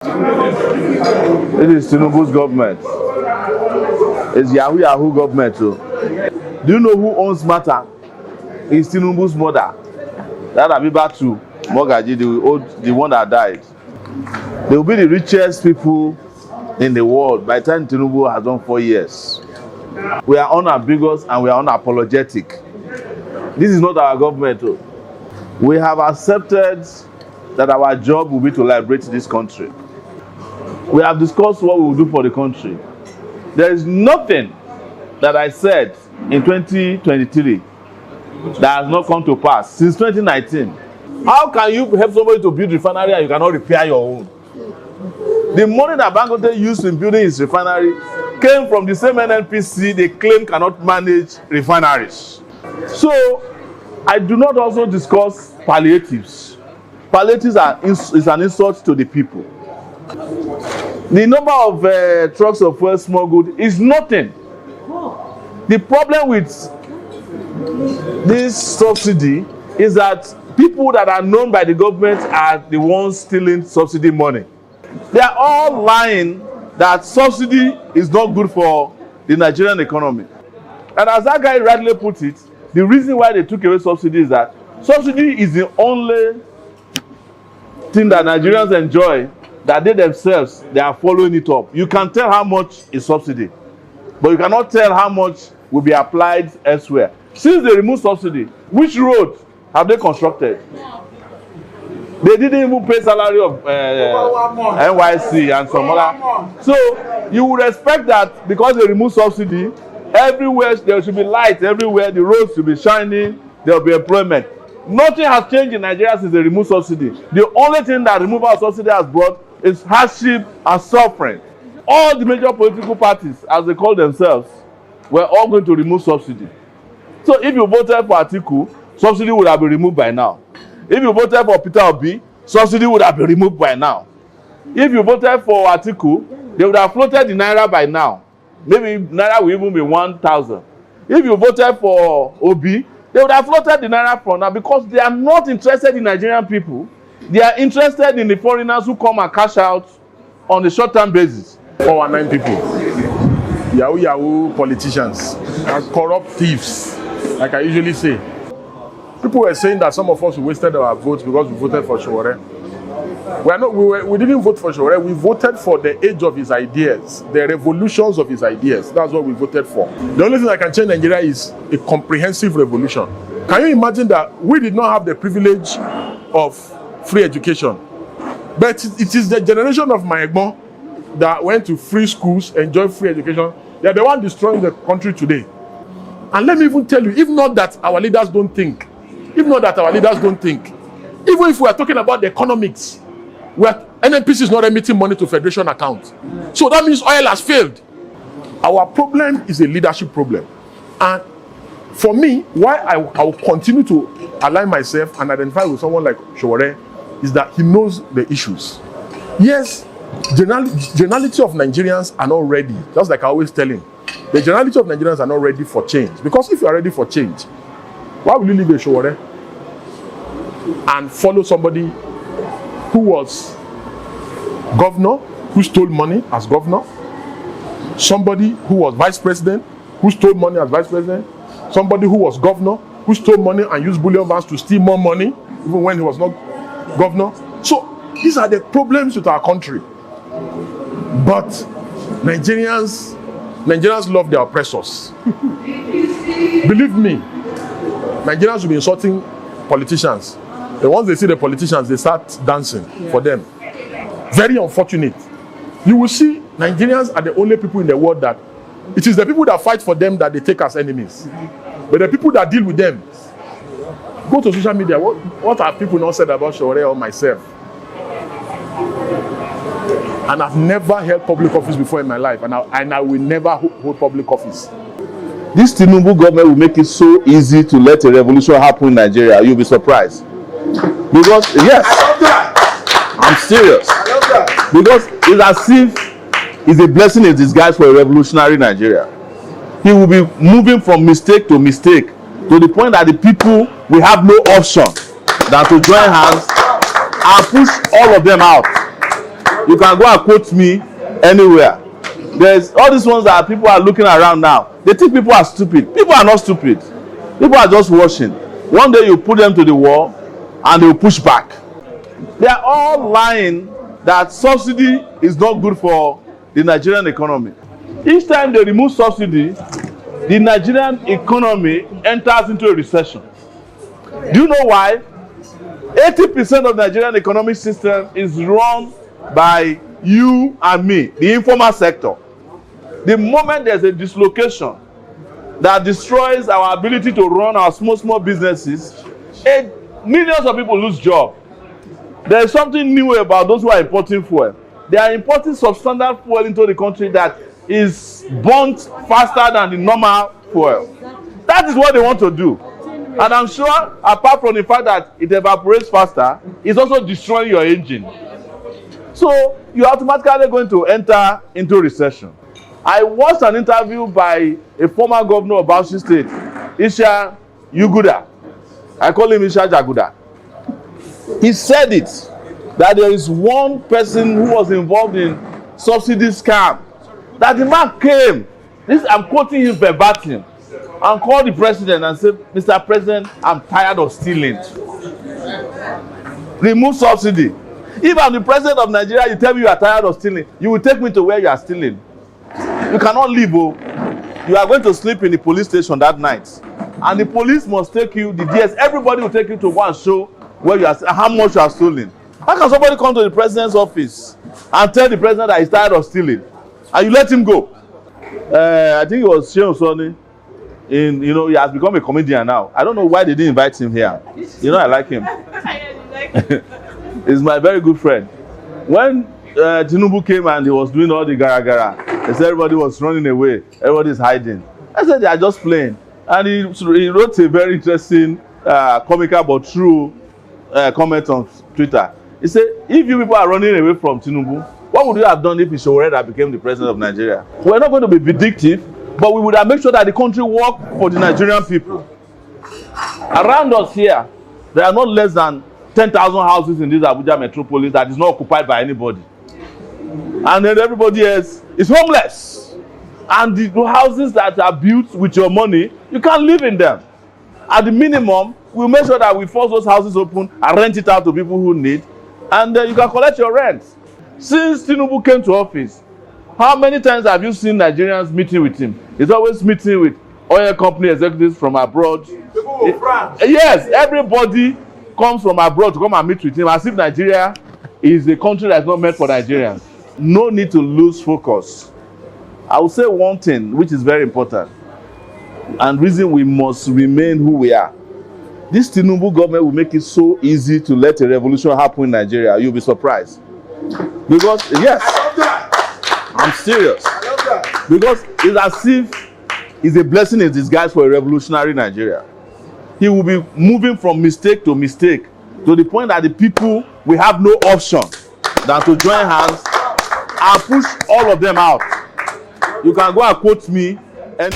It is Tinubu's government. It's Yahoo Yahoo government too. Do you know who owns Matter? It's Tinubu's mother. That Abibatu Mogaji, the one that died. They will be the richest people in the world by the time Tinubu has done 4 years. We are unambiguous and we are unapologetic. This is not our government. We have accepted that our job will be to liberate this country. We have discussed what we will do for the country. There is nothing that I said in 2023 that has not come to pass since 2019. How can you help somebody to build refinery and you cannot repair your own? The money that Dangote used in building his refinery came from the same NNPC they claim cannot manage refineries. So, I do not also discuss palliatives. Palliatives is an insult to the people. The number of trucks of fuel smuggled is nothing. The problem with this subsidy is that people that are known by the government are the ones stealing subsidy money. They are all lying that subsidy is not good for the Nigerian economy. And as that guy rightly put it, the reason why they took away subsidy is that subsidy is the only thing that Nigerians enjoy that they themselves, they are following it up. You can tell how much is subsidy, but you cannot tell how much will be applied elsewhere. Since they removed subsidy, which road have they constructed? They didn't even pay salary of NYC and some other. So you would expect that because they remove subsidy, everywhere there should be light, everywhere the roads should be shining, there will be employment. Nothing has changed in Nigeria since they removed subsidy. The only thing that removal of subsidy has brought is hardship and suffering. All the major political parties, as they call themselves, were all going to remove subsidy. So if you voted for Atiku, subsidy would have been removed by now. If you voted for Peter Obi, subsidy would have been removed by now. If you voted for Atiku, they would have floated the naira by now. Maybe naira will even be 1,000. If you voted for Obi, they would have floated the naira from now because they are not interested in Nigerian people. They are interested in the foreigners who come and cash out on a short-term basis. 419 people, Yahoo Yahoo politicians, and corrupt thieves, like I usually say. People were saying that some of us wasted our votes because we voted for Sowore. We didn't vote for Sowore. We voted for the age of his ideas, the revolutions of his ideas. That's what we voted for. The only thing that can change Nigeria is a comprehensive revolution. Can you imagine that we did not have the privilege of free education? But it is the generation of my Egbon that went to free schools, enjoyed free education. They are the one destroying the country today. And let me even tell you, if not that our leaders don't think, even if we are talking about the economics, where NNPC is not remitting money to federation accounts. So that means oil has failed. Our problem is a leadership problem. And for me, why I will continue to align myself and identify with someone like Sowore is that he knows the issues. Yes, generality of Nigerians are not ready. Just like I always tell him, the generality of Nigerians are not ready for change. Because if you are ready for change, why will you leave a Sowore and follow somebody who was governor, who stole money as governor, somebody who was vice president, who stole money as vice president, somebody who was governor, who stole money and used bullion vans to steal more money, even when he was not governor? So these are the problems with our country. But Nigerians love their oppressors. Believe me, Nigerians will be insulting politicians. The ones they see the politicians, they start dancing for them. Very unfortunate. You will see Nigerians are the only people in the world that it is the people that fight for them that they take as enemies. But the people that deal with them, go to social media. What have people not said about Sowore or myself? And I've never held public office before in my life, and I will never hold public office. This Tinubu government will make it so easy to let a revolution happen in Nigeria. You'll be surprised. Because, yes, I'm serious. Because it's as if it's a blessing in disguise for a revolutionary Nigeria. He will be moving from mistake to mistake to the point that the people will have no option than to join hands and push all of them out. You can go and quote me anywhere. There's all these ones that people are looking around now. They think people are stupid. People are not stupid. People are just watching. One day you put them to the wall and they will push back. They are all lying that subsidy is not good for the Nigerian economy. Each time they remove subsidy, the Nigerian economy enters into a recession. Do you know why? 80% of Nigerian economic system is run by you and me, the informal sector. The moment there's a dislocation that destroys our ability to run our small businesses, millions of people lose jobs. There is something new about those who are importing fuel. They are importing substandard fuel into the country that is burnt faster than the normal fuel. That is what they want to do. And I'm sure, apart from the fact that it evaporates faster, it's also destroying your engine. So you're automatically going to enter into recession. I watched an interview by a former governor of Bauchi State, Isha Yuguda. I call him Isha Jaguda. He said it, that there is one person who was involved in subsidy scam. That the man came, I'm quoting him verbatim, and called the president and said, Mr. President, I'm tired of stealing. Remove subsidy. If I'm the president of Nigeria, you tell me you are tired of stealing, you will take me to where you are stealing. You cannot leave. Oh. You are going to sleep in the police station that night. And the police must take you, the DS, everybody will take you to go and show where you are, how much you are stealing. How can somebody come to the president's office and tell the president that he's tired of stealing? And you let him go? I think it was Sheon Sonny. He has become a comedian now. I don't know why they didn't invite him here. I like him. He's my very good friend. When Tinubu came and he was doing all the gara, they said everybody was running away, everybody is hiding. I said they are just playing. And he wrote a very interesting, comical but true comment on Twitter. He said, if you people are running away from Tinubu, what would you have done if Sowore that became the president of Nigeria? We're not going to be vindictive, but we would have made sure that the country worked for the Nigerian people. Around us here, there are not less than 10,000 houses in this Abuja metropolis that is not occupied by anybody. And then everybody else is homeless. And the houses that are built with your money, you can't live in them. At the minimum, we'll make sure that we force those houses open and rent it out to people who need. And you can collect your rent. Since Tinubu came to office, how many times have you seen Nigerians meeting with him? He's always meeting with oil company executives from abroad. Yes, everybody comes from abroad to come and meet with him as if Nigeria is a country that's not meant for Nigerians. No need to lose focus. I will say one thing which is very important and reason we must remain who we are. This Tinubu government will make it so easy to let a revolution happen in Nigeria. You'll be surprised. Because, yes, I'm serious. Because it's as if it's a blessing in disguise for a revolutionary Nigeria. He will be moving from mistake to mistake to the point that the people will have no option than to join hands and push all of them out. You can go and quote me and